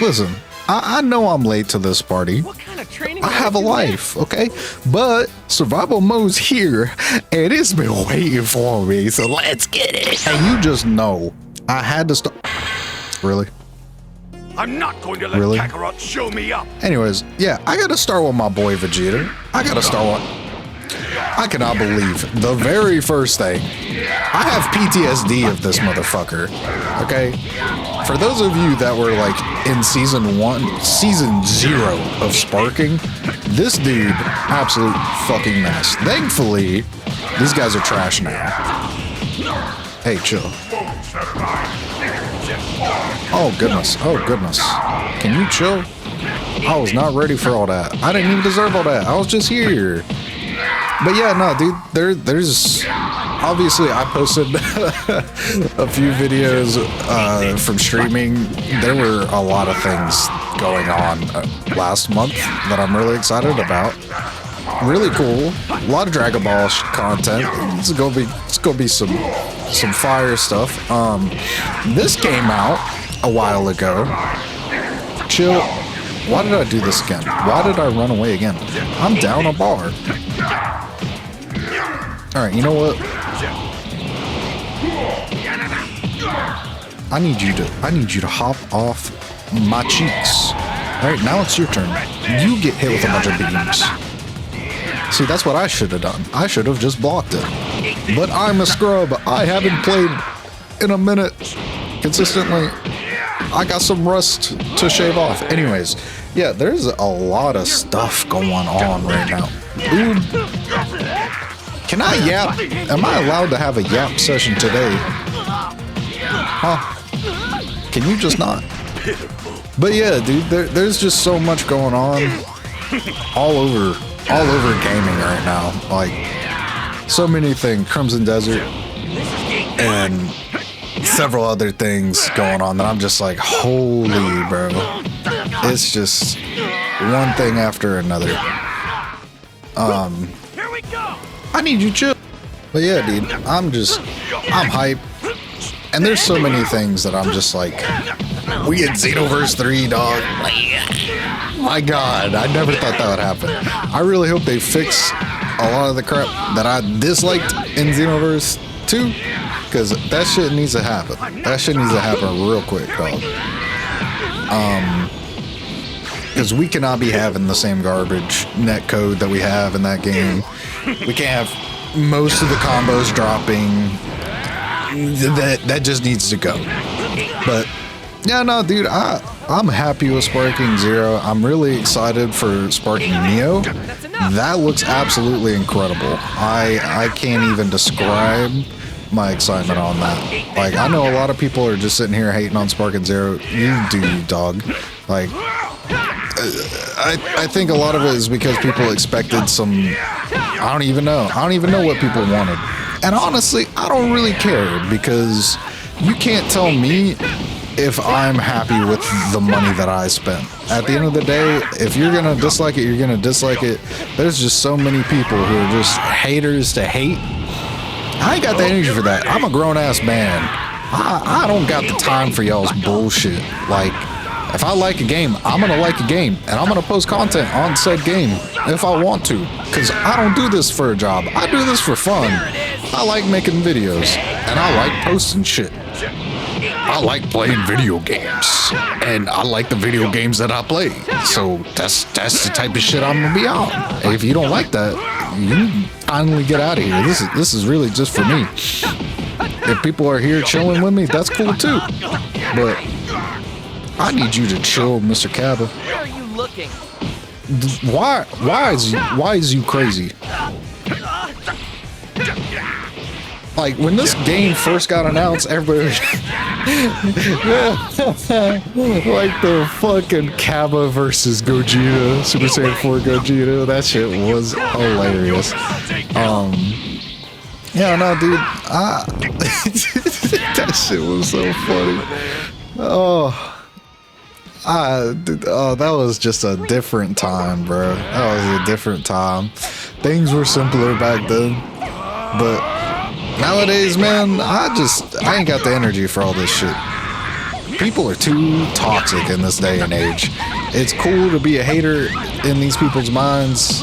Listen, I know I'm late to this party. What kind of training? I have a life, okay? But survival mode's here, and it's been waiting for me, so let's get it. And you just know, I had to start. Really? I'm not going to let Really? Kakarot show me up. Anyways, yeah, I gotta start with my boy Vegeta. I gotta start with... I cannot believe the very first thing. I have PTSD of this motherfucker, okay? For those of you that were like in season 0 of Sparking, this dude, absolute fucking mess. Thankfully, these guys are trash now. Hey, chill. Oh goodness, oh goodness. Can you chill? I was not ready for all that. I didn't even deserve all that. I was just here. But yeah, no, dude, there's obviously I posted a few videos from streaming. There were a lot of things going on last month that I'm really excited about. Really cool. A lot of Dragon Ball content. It's gonna be some fire stuff. This came out a while ago. Chill. Why did I do this again? Why did I run away again? I'm down a bar. Alright, you know what? I need you to hop off my cheeks. Alright, now it's your turn. You get hit with a bunch of beams. See, that's what I should have done. I should have just blocked it. But I'm a scrub. I haven't played in a minute consistently. I got some rust to shave off. Anyways, yeah, there's a lot of stuff going on right now. Dude, can I yap? Am I allowed to have a yap session today? Huh? Can you just not? But yeah, dude, there's just so much going on all over gaming right now. Like, so many things. Crimson Desert and several other things going on that I'm just like, holy bro. It's just one thing after another. I need you to chill. But yeah, dude, I'm hype. And there's so many things that I'm just like, we get Xenoverse 3, dog. My God, I never thought that would happen. I really hope they fix a lot of the crap that I disliked in Xenoverse 2, because that shit needs to happen. That shit needs to happen real quick, dog. Because we cannot be having the same garbage net code that we have in that game. We can't have most of the combos dropping. That just needs to go. But yeah, no, dude, I'm happy with Sparking Zero. I'm really excited for Sparking Neo. That looks absolutely incredible. I can't even describe my excitement on that. Like, I know a lot of people are just sitting here hating on Sparking Zero. You do, dog. Like, I think a lot of it is because people expected some, I don't even know what people wanted. And honestly, I don't really care, because you can't tell me if I'm happy with the money that I spent. At the end of the day, if you're gonna dislike it, you're gonna dislike it. There's just so many people who are just haters to hate. I ain't got the energy for that. I'm a grown-ass man. I don't got the time for y'all's bullshit. Like, if I like a game, I'm gonna like a game, and I'm gonna post content on said game if I want to, because I don't do this for a job. I do this for fun. I like making videos, and I like posting shit. I like playing video games, and I like the video games that I play. So that's the type of shit I'm gonna be on. And if you don't like that, you finally get out of here. This is really just for me. If people are here chilling with me, that's cool too. But I need you to chill, Mr. Cabba. Where are you looking? Why is you crazy? Like, when this game first got announced, everybody was like the fucking Cabba versus Gogeta, Super Saiyan 4 Gogeta. That shit was hilarious. Yeah, no, dude, that shit was so funny. That was just a different time, bro. That was a different time. Things were simpler back then, but nowadays, man, I ain't got the energy for all this shit. People are too toxic in this day and age. It's cool to be a hater in these people's minds.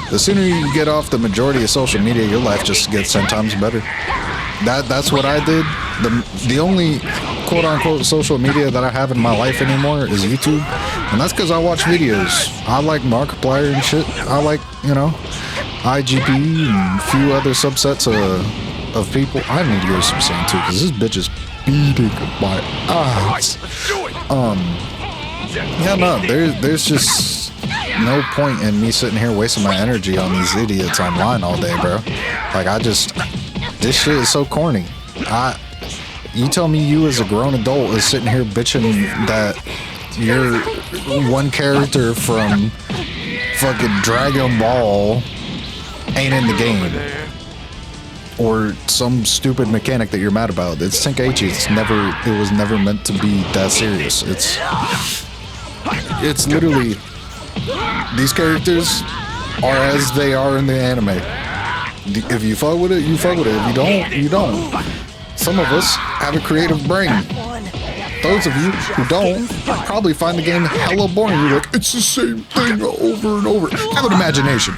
The sooner you get off the majority of social media, your life just gets 10 times better. That's what I did. The only quote-unquote social media that I have in my life anymore is YouTube, and that's because I watch videos. I like Markiplier and shit. I like, IGP and a few other subsets of people. I need to hear some saying too, because this bitch is beating my eyes. Yeah, no, there's just no point in me sitting here wasting my energy on these idiots online all day, bro. Like, this shit is so corny. You tell me you as a grown adult is sitting here bitching that your one character from fucking Dragon Ball ain't in the game, or some stupid mechanic that you're mad about. It's Tenkaichi. It was never meant to be that serious. It's literally, these characters are as they are in the anime. If you fuck with it, you fuck with it. If you don't, you don't. Some of us have a creative brain. Those of you who don't probably find the game hella boring. You're like, it's the same thing over and over. Have an imagination.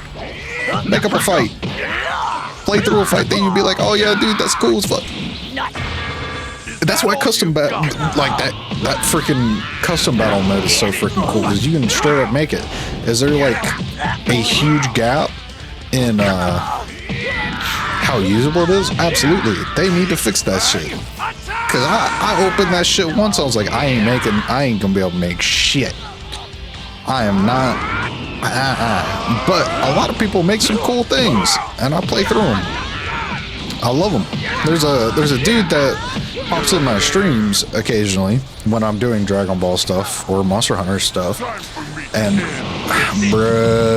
Make up a fight. Play through a fight, then you'd be like, oh yeah, dude, that's cool as fuck. That's why custom battle, like that freaking custom battle mode is so freaking cool, because you can straight up make it. Is there like a huge gap in how usable it is? Absolutely. They need to fix that shit. Cause I opened that shit once, I was like, I ain't gonna be able to make shit. I am not. But a lot of people make some cool things, and I play through them. I love them. There's a dude that pops in my streams occasionally when I'm doing Dragon Ball stuff or Monster Hunter stuff, and bruh,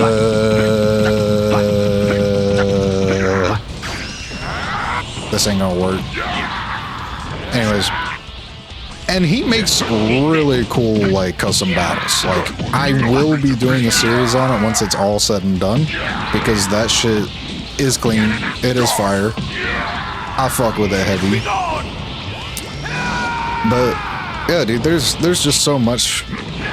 this ain't gonna work. Anyways. And he makes really cool, like, custom battles. Like, I will be doing a series on it once it's all said and done, because that shit is clean. It is fire. I fuck with it heavy. But yeah, dude, there's just so much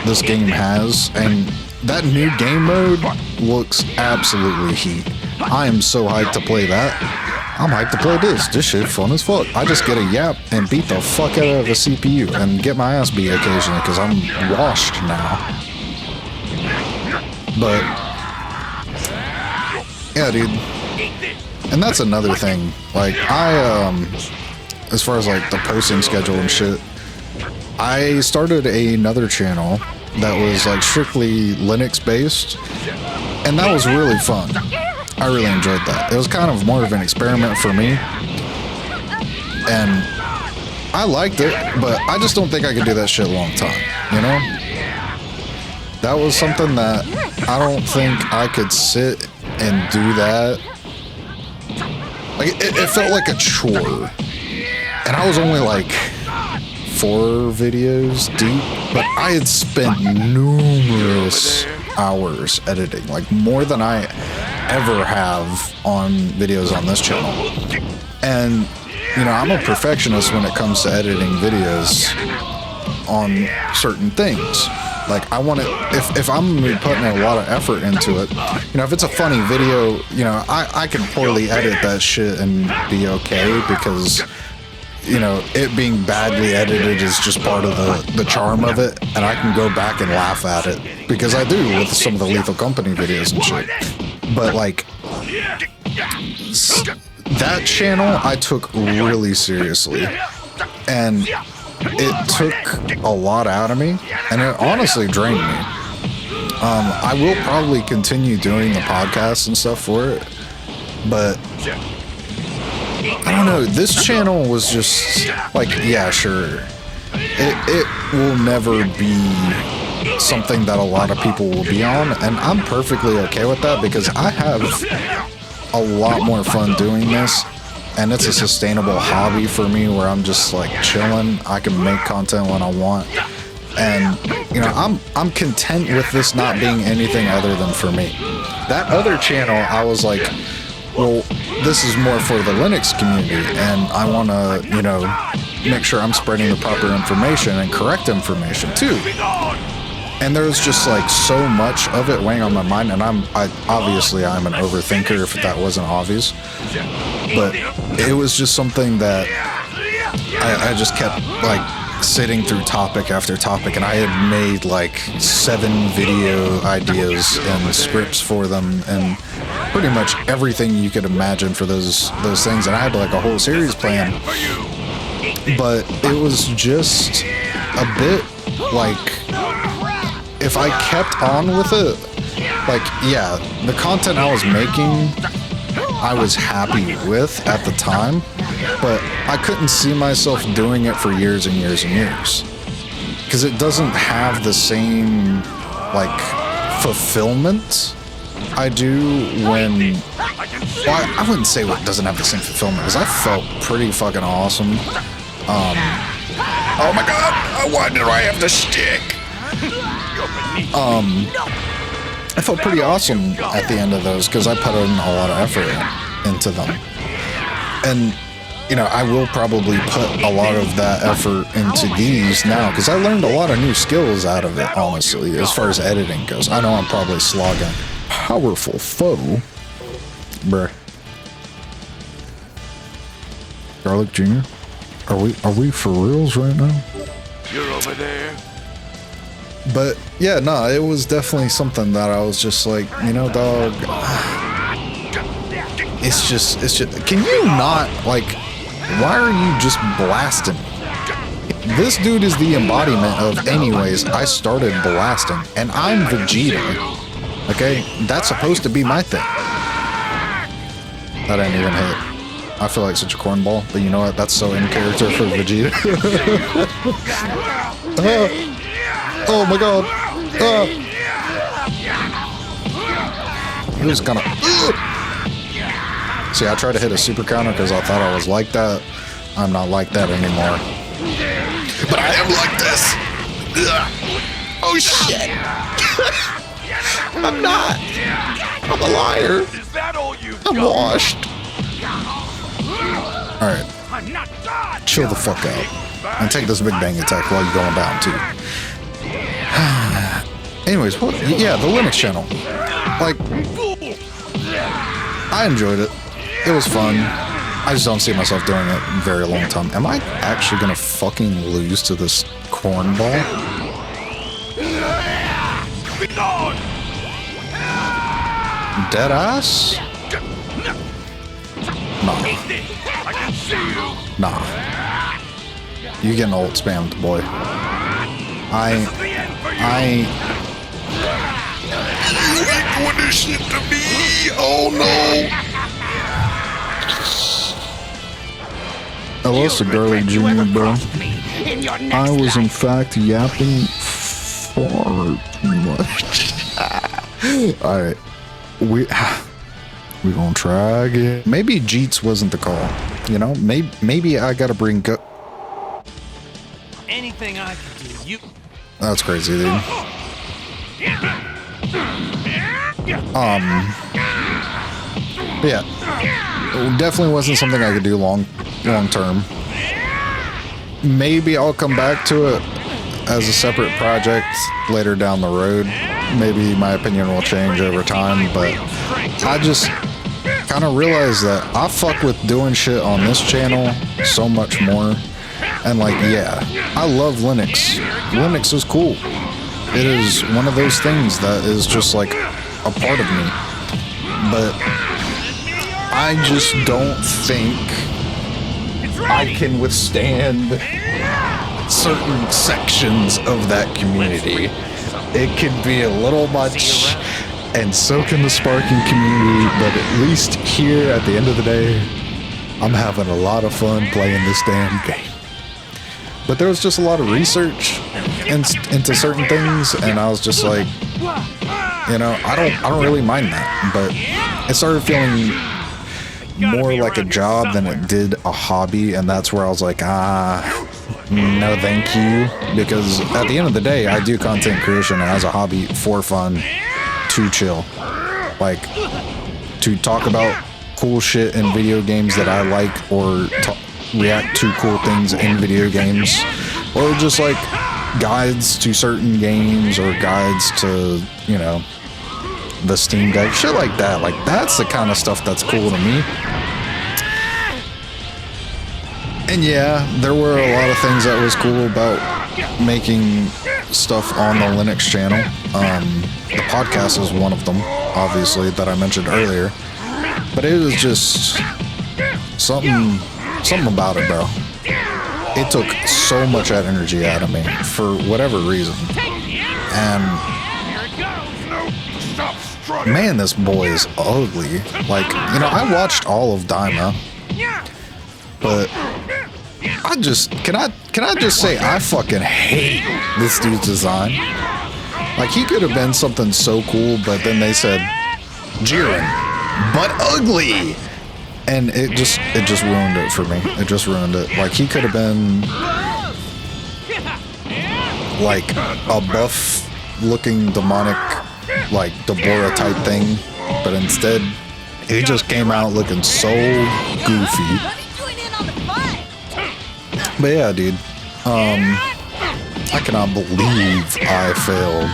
this game has, and that new game mode looks absolutely heat. I am so hyped to play that. I'm hyped to play this. This shit fun as fuck. I just get a yap and beat the fuck out of a CPU and get my ass beat occasionally because I'm washed now. But yeah, dude. And that's another thing. Like, as far as like the posting schedule and shit, I started another channel that was like strictly Linux based, and that was really fun. I really enjoyed that. It was kind of more of an experiment for me, and I liked it, but I just don't think I could do that shit a long time, you know? That was something that I don't think I could sit and do that. Like, it felt like a chore, and I was only like 4 videos deep, but I had spent numerous hours editing, like more than I ever have on videos on this channel. And you know, I'm a perfectionist when it comes to editing videos on certain things. Like, I want to, if I'm gonna be putting a lot of effort into it, you know, if it's a funny video, you know, I can poorly edit that shit and be okay, because you know, it being badly edited is just part of the charm of it, and I can go back and laugh at it, because I do with some of the Lethal Company videos and shit. But like, that channel I took really seriously, and it took a lot out of me, and it honestly drained me. I will probably continue doing the podcast and stuff for it, but I don't know, this channel was just like, yeah, sure, it will never be something that a lot of people will be on, and I'm perfectly okay with that, because I have a lot more fun doing this, and it's a sustainable hobby for me where I'm just like chilling. I can make content when I want, and you know, I'm content with this not being anything other than for me. That other channel, I was like, well, this is more for the Linux community, and I want to, you know, make sure I'm spreading the proper information and correct information too. And there's just like so much of it weighing on my mind, and obviously I'm an overthinker if that wasn't obvious, but it was just something that I just kept like sitting through topic after topic, and I had made like 7 video ideas and scripts for them, and pretty much everything you could imagine for those things, and I had like a whole series planned, but it was just a bit like, if I kept on with it, like, yeah, the content I was making, I was happy with at the time, but I couldn't see myself doing it for years and years and years. Because it doesn't have the same, like, fulfillment I do when, well, I wouldn't say it doesn't have the same fulfillment, because I felt pretty fucking awesome. Oh my god, why did I have to stick? I felt pretty awesome at the end of those because I put in a lot of effort into them. And, you know, I will probably put a lot of that effort into these now because I learned a lot of new skills out of it, honestly, as far as editing goes. I know I'm probably slogging. Powerful foe. Bruh. Garlic Jr.? Are we for reals right now? You're over there. But yeah, no, it was definitely something that I was just like, you know, dog, it's just, can you not, like, why are you just blasting? This dude is the embodiment of, anyways, I started blasting, and I'm Vegeta, okay? That's supposed to be my thing. That didn't even hit. I feel like such a cornball, but you know what? That's so in character for Vegeta. Oh my god. He was kind of... See, I tried to hit a super counter because I thought I was like that. I'm not like that anymore. But I am like this. Oh shit. I'm not. I'm a liar. I'm washed. Alright. Chill the fuck out. And take this big bang attack while you're going down too. Anyways, well, yeah, the Linux channel. Like, I enjoyed it. It was fun. I just don't see myself doing it in a very long time. Am I actually gonna fucking lose to this cornball? Dead ass? Nah. You getting ult spammed, boy. You ain't doing this shit to me! Oh no! I lost a Garlic Jr., bro. I was in fact yapping far too much. Alright. We gonna try again. Maybe Jeets wasn't the call. You know? Maybe I gotta bring anything I can do, you... That's crazy, dude. Yeah. It definitely wasn't something I could do long term. Maybe I'll come back to it as a separate project later down the road. Maybe my opinion will change over time, but I just kind of realized that I fuck with doing shit on this channel so much more. And like, yeah, I love Linux. Linux is cool. It is one of those things that is just like a part of me. But I just don't think I can withstand certain sections of that community. It can be a little much, and so can the Sparking community, but at least here at the end of the day, I'm having a lot of fun playing this damn game. But there was just a lot of research into certain things, and I was just like, you know, I don't really mind that, but it started feeling more like a job than it did a hobby, and that's where I was like, no thank you, because at the end of the day, I do content creation as a hobby for fun, to chill, like, to talk about cool shit in video games that I like, or react to cool things in video games, or just like guides to certain games or guides to, you know, the Steam Deck, shit like that. Like, that's the kind of stuff that's cool to me. And yeah, there were a lot of things that was cool about making stuff on the Linux channel. The podcast is one of them, obviously, that I mentioned earlier. But it was just something about it, bro. It took so much energy out of me for whatever reason. And man, this boy is ugly. Like, you know, I watched all of Daima, but I just can I just say I fucking hate this dude's design. Like, he could have been something so cool, but then they said Jiren, but ugly. And it just ruined it for me. It just ruined it. Like, he could have been like a buff looking demonic, like Deborah type thing, but instead he just came out looking so goofy. But yeah, dude, I cannot believe I failed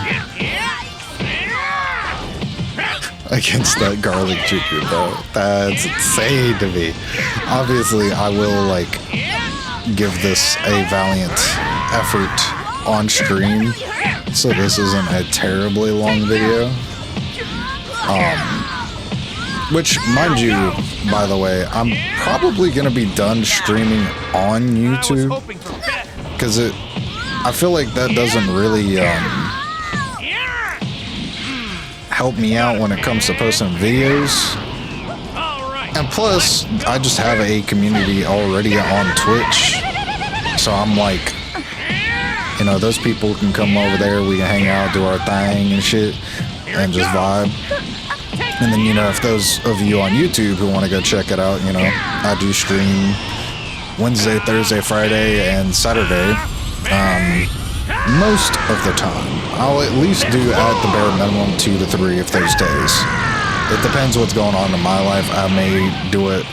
against that garlic chicken, bro. That's insane to me. Obviously, I will, like, give this a valiant effort on stream, so this isn't a terribly long video. Which, mind you, by the way, I'm probably gonna be done streaming on YouTube, because I feel like that doesn't really help me out when it comes to posting videos. And plus, I just have a community already on Twitch, so I'm like, you know, those people can come over there, we can hang out, do our thing and shit, and just vibe. And then, you know, if those of you on YouTube who want to go check it out, you know, I do stream Wednesday, Thursday, Friday, and Saturday. Most of the time. I'll at least do at the bare minimum 2 to 3 of those days. It depends what's going on in my life. I may do it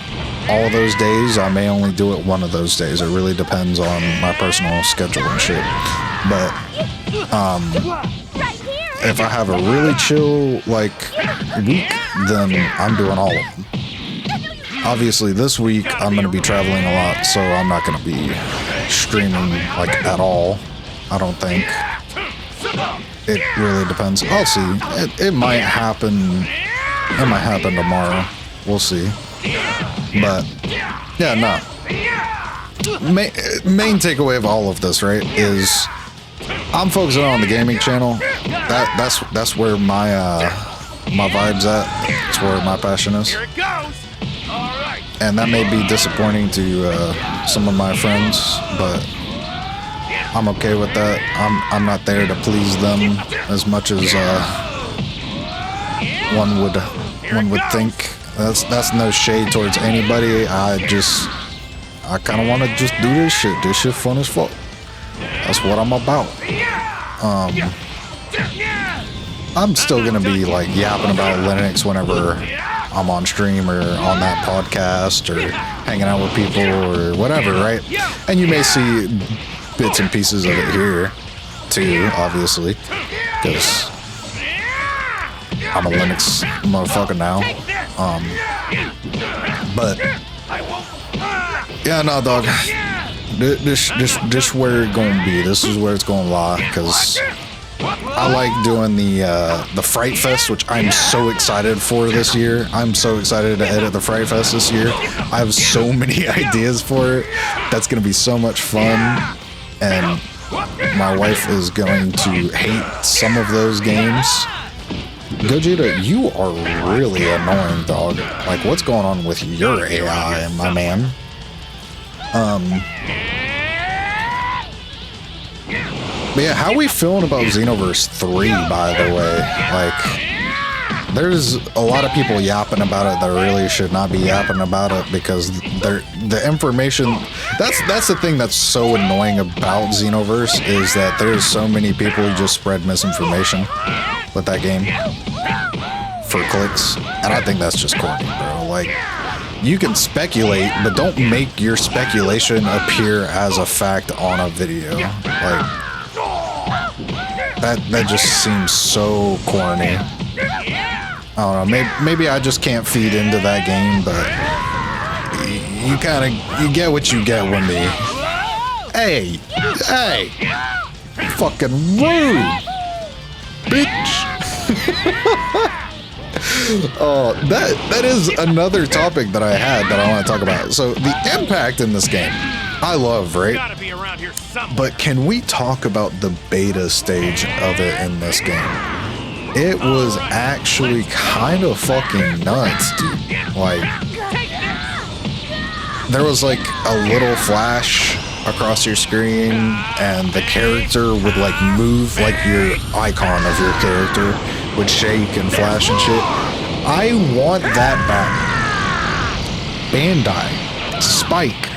all those days. I may only do it one of those days. It really depends on my personal schedule and shit. But if I have a really chill, like, week, then I'm doing all of them. Obviously, this week I'm going to be traveling a lot, so I'm not going to be streaming, like, at all. I don't think. It really depends. I'll see. It might happen. It might happen tomorrow. We'll see. But yeah, no. Main takeaway of all of this, right, is I'm focusing on the gaming channel. That's where my vibe's at. That's where my passion is. And that may be disappointing to some of my friends, but I'm okay with that. I'm not there to please them as much as one would think. That's no shade towards anybody. I kind of want to just do this shit. This shit fun as fuck. That's what I'm about. I'm still gonna be like yapping about Linux whenever I'm on stream or on that podcast or hanging out with people or whatever, right? And you may see bits and pieces of it here too, obviously, because I'm a Linux motherfucker now. But yeah, no, dog. This where it's gonna be. This is where it's gonna lie, because I like doing the Fright Fest, which I'm so excited for this year. I'm so excited to edit the Fright Fest this year. I have so many ideas for it. That's gonna be so much fun. And my wife is going to hate some of those games. Gogeta, you are really annoying, dog. Like, what's going on with your AI, my man? But yeah, how are we feeling about Xenoverse 3, by the way? Like, there's a lot of people yapping about it that really should not be yapping about it, because the information, that's the thing that's so annoying about Xenoverse, is that there's so many people who just spread misinformation with that game for clicks, and I think that's just corny, bro. Like, You can speculate, but don't make your speculation appear as a fact on a video. Like, that just seems so corny. I don't know, maybe I just can't feed into that game, but you get what you get with me. Hey, fucking rude, bitch. That is another topic that I had that I want to talk about. So the impact in this game, I love, right? But can we talk about the beta stage of it in this game? It was actually kind of fucking nuts, dude. Like, there was like a little flash across your screen and the character would like move, like your icon of your character would shake and flash and shit. I want that back. Bandai, Spike,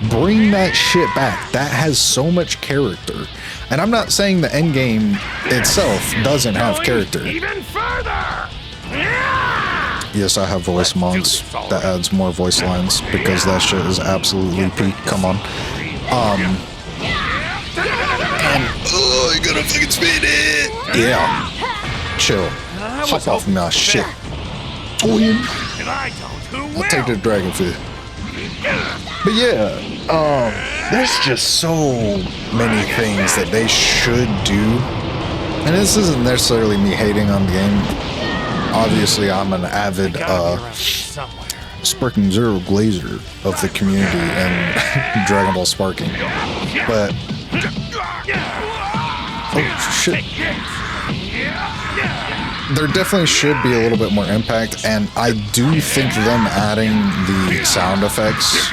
bring that shit back. That has so much character. And I'm not saying the end game itself doesn't have character. Even further. Yes, I have voice mods that adds more voice lines because that shit is absolutely peak. Come on. And I gotta fucking spin it. Yeah. Chill. Hop off my shit. I'll take the dragon food. But yeah, there's just so many things that they should do. And this isn't necessarily me hating on the game. Obviously, I'm an avid Sparking Zero glazer of the community and Dragon Ball Sparking. But oh shit. There definitely should be a little bit more impact, and I do think them adding the sound effects,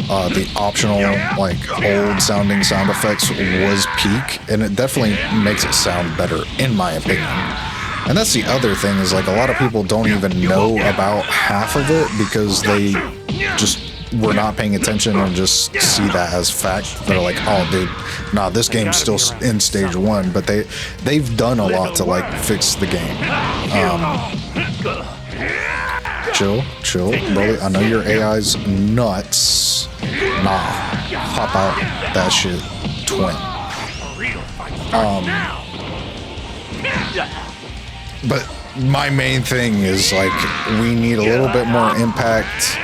the optional, like, old sounding sound effects was peak, and it definitely makes it sound better, in my opinion. And that's the other thing, is like a lot of people don't even know about half of it because they just were not paying attention and just see that as fact. They're like, oh dude, nah, this game's still in stage 1, but they've done a lot to like fix the game. Chill, brother. I know your AI's nuts. Nah, hop out that shit, twin. But my main thing is like, we need a little bit more impact,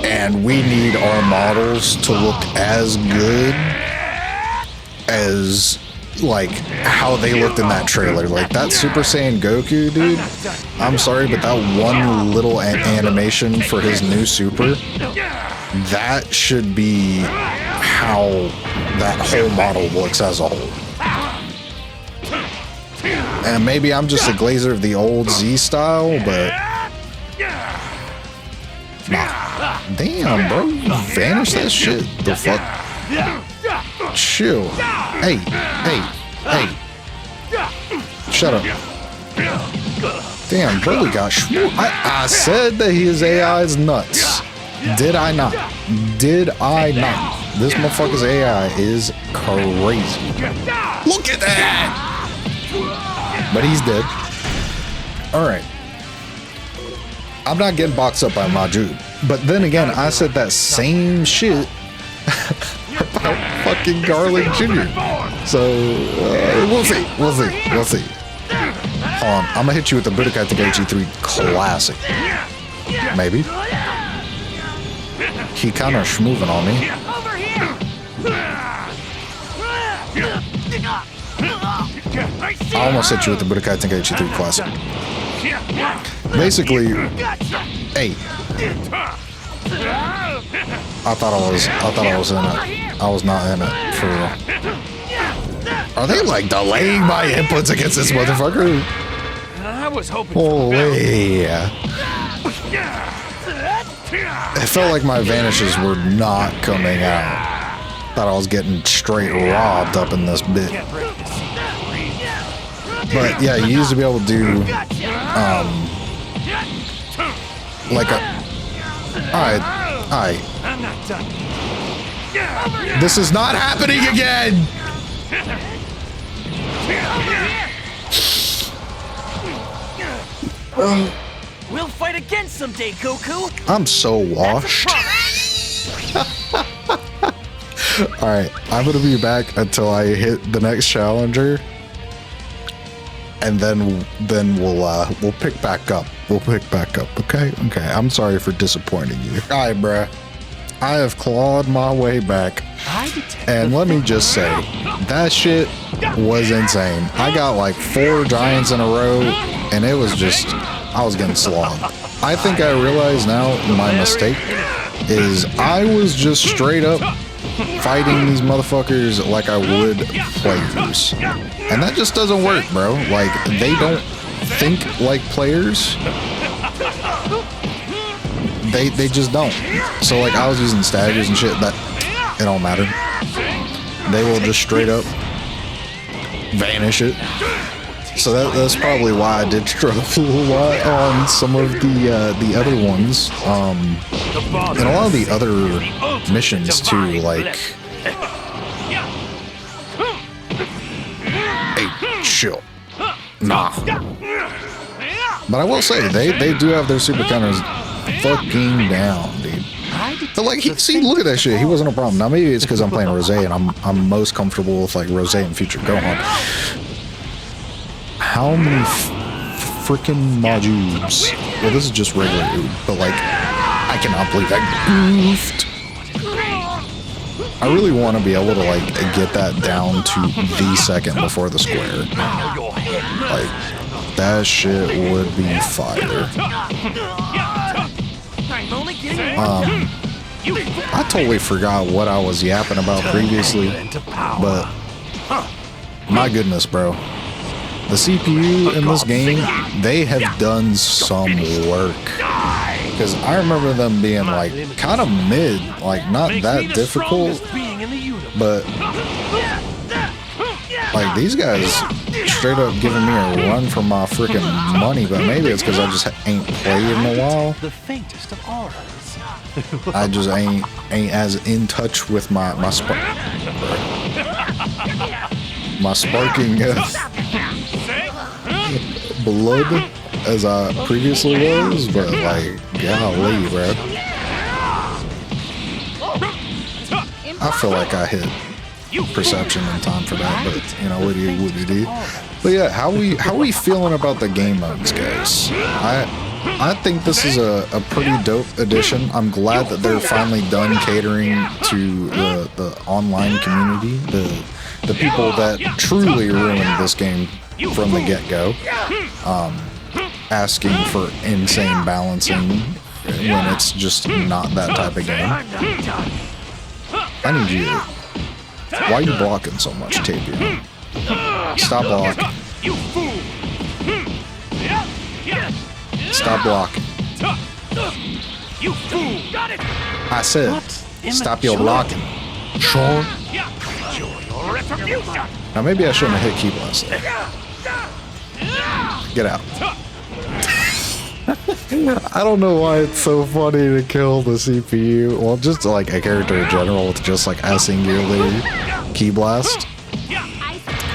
and we need our models to look as good as like how they looked in that trailer. Like that Super Saiyan Goku, dude, I'm sorry, but that one little animation for his new super, that should be how that whole model looks as a whole. And maybe I'm just a glazer of the old Z style, but nah. Damn, bro, vanish that shit. The fuck? Chill. Hey. Shut up. Damn, bro, we got I said that his AI is nuts. Did I not? This motherfucker's AI is crazy. Look at that! But he's dead. Alright. I'm not getting boxed up by Majud. But then again, I said that same shit about fucking Garlic Jr. So, we'll see. Hold on, I'm gonna hit you with the Budokai Tenkaichi 3 Classic. Maybe. He kinda schmoving on me. I almost hit you with the Budokai Tenkaichi 3 Classic. Basically, hey. I thought I was in it. I was not in it, for real. Are they like delaying my inputs against this motherfucker? I was hoping. Holy. It felt like my vanishes were not coming out. Thought I was getting straight robbed up in this bit. But yeah, you used to be able to do like a alright. I'm not done. This is not happening again. We'll fight again someday, Goku. I'm so washed. Alright, I'm gonna be back until I hit the next challenger. And then we'll pick back up. We'll pick back up, okay? Okay, I'm sorry for disappointing you. Alright, bruh. I have clawed my way back. And let me just say, that shit was insane. I got like 4 giants in a row, and it was just, I was getting slogged. I think I realize now my mistake is I was just straight up fighting these motherfuckers like I would players. And that just doesn't work, bro. Like, they don't think like players. They just don't. So like, I was using staggers and shit, but it don't matter. They will just straight up vanish it. So that's probably why I did struggle a lot on some of the other ones. And a lot of the other missions too, like... Hey, chill. Nah. But I will say, they do have their super counters fucking down, dude. But like, see, look at that shit. He wasn't a problem. Now maybe it's because I'm playing Rose and I'm most comfortable with like Rose and Future Gohan. How many freaking modules? Well, this is just regular dude, but like, I cannot believe I goofed. I really want to be able to like get that down to the second before the square. Like, that shit would be fire. I totally forgot what I was yapping about previously, but my goodness, bro. The CPU in this game, they have done some work. Because I remember them being like kind of mid, like not that difficult, but like these guys straight up giving me a run for my freaking money. But maybe it's because I just ain't played in a while. I just ain't as in touch with my sparking blood as I previously was, but like, golly, bro. I feel like I hit perception in time for that, but you know, what do you do? But yeah, how we feeling about the game modes, guys? I think this is a pretty dope addition. I'm glad that they're finally done catering to the online community, the people that truly ruined this game from the get-go, asking for insane balancing when it's just not that type of game. I need you. Why are you blocking so much, Tapion? Stop blocking. Stop blocking. I said, stop your blocking. Sean. Now maybe I shouldn't have hit Key Blast there. Get out. I don't know why it's so funny to kill the CPU. Well, just like a character in general with just like a singular Key Blast.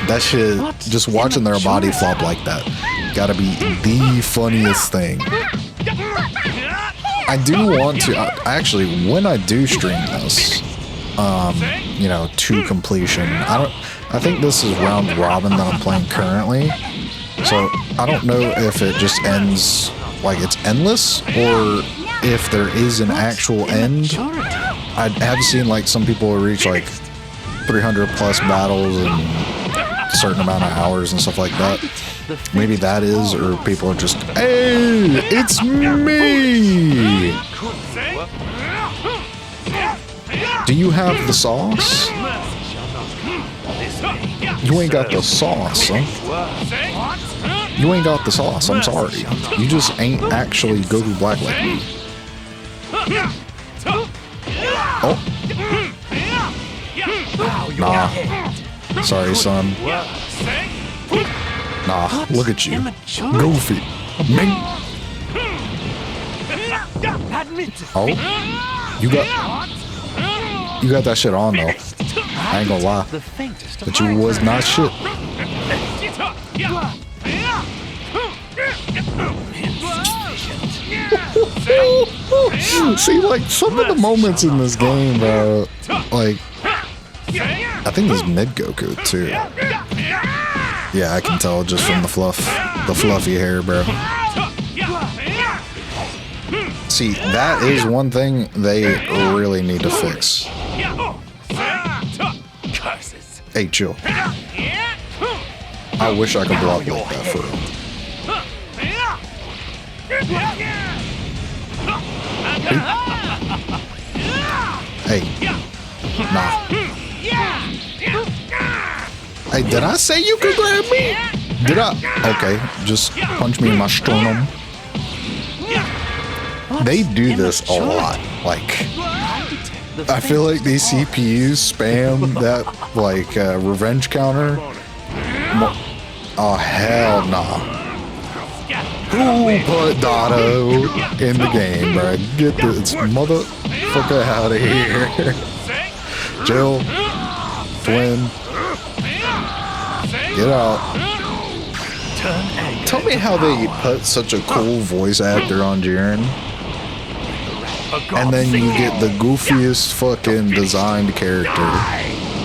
That shit, just watching their body flop like that, gotta be the funniest thing. I do want to, actually, when I do stream this, you know, to completion, I think this is round robin that I'm playing currently. So I don't know if it just ends, like it's endless, or if there is an actual end. I have seen like some people reach like 300 plus battles and a certain amount of hours and stuff like that. Maybe that is, or people are just, hey, it's me! Do you have the sauce? You ain't got the sauce, huh? You ain't got the sauce, I'm sorry. You just ain't actually Goku Black like me. Oh. Nah. Sorry, son. Nah, look at you. Goofy. Me. Oh. You got that shit on, though. I ain't gonna lie. But you was not shit. See, like, some of the moments in this game, bro, like, I think this is mid Goku, too. Yeah, I can tell just from the fluffy hair, bro. See, that is one thing they really need to fix. Hey, chill. I wish I could block like that for real. Hey. Nah. Hey, did I say you could grab me? Did I? Okay, just punch me in my sternum. They do this a lot. Like, I feel like these CPUs spam that, like, revenge counter. Oh, hell nah. Who put Dotto in the game, bro? Get this motherfucker out of here. Jill, twin, get out. Tell me how they put such a cool voice actor on Jiren, and then you get the goofiest fucking designed character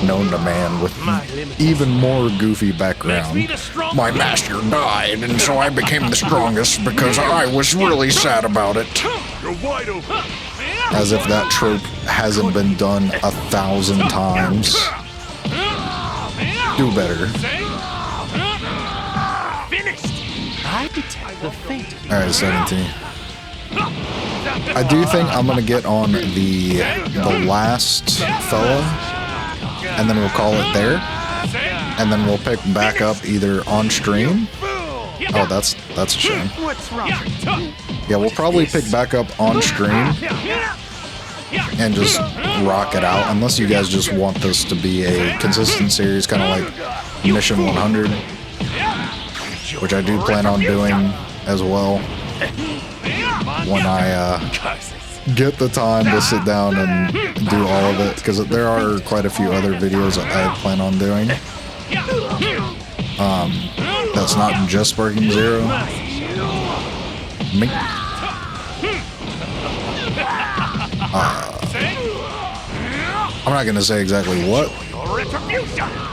known to man with even more goofy background. My master died, and so I became the strongest because I was really sad about it. As if that trope hasn't been done 1,000 times. Do better. Alright, 17. I do think I'm gonna get on the last fella, and then we'll call it there, and then we'll pick back up either on stream. Oh, that's a shame. Yeah, we'll probably pick back up on stream and just rock it out, unless you guys just want this to be a consistent series, kind of like Mission 100, which I do plan on doing as well when I get the time to sit down and do all of it, because there are quite a few other videos that I plan on doing. That's not just Sparking Zero. Me. I'm not gonna say exactly what,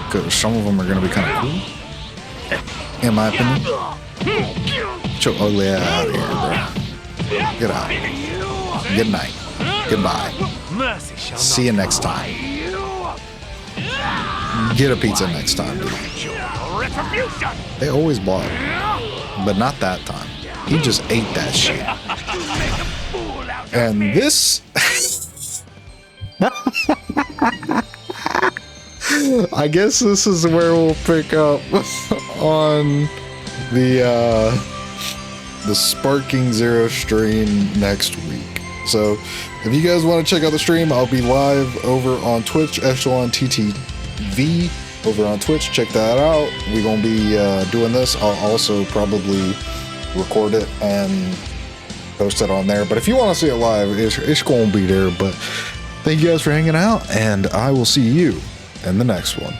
because some of them are gonna be kind of cool, in my opinion. Get your ugly ass out of here, bro. Get out. Good night. Goodbye. See you next time. Get a pizza next time, dude. They always block, but not that time. He just ate that shit. And this... I guess this is where we'll pick up on the Sparking Zero stream next week. So if you guys want to check out the stream, I'll be live over on Twitch, Echilon TTV over on Twitch. Check that out. We're gonna be doing this. I'll also probably record it and post it on there, but if you want to see it live, it's gonna be there. But thank you guys for hanging out, and I will see you in the next one.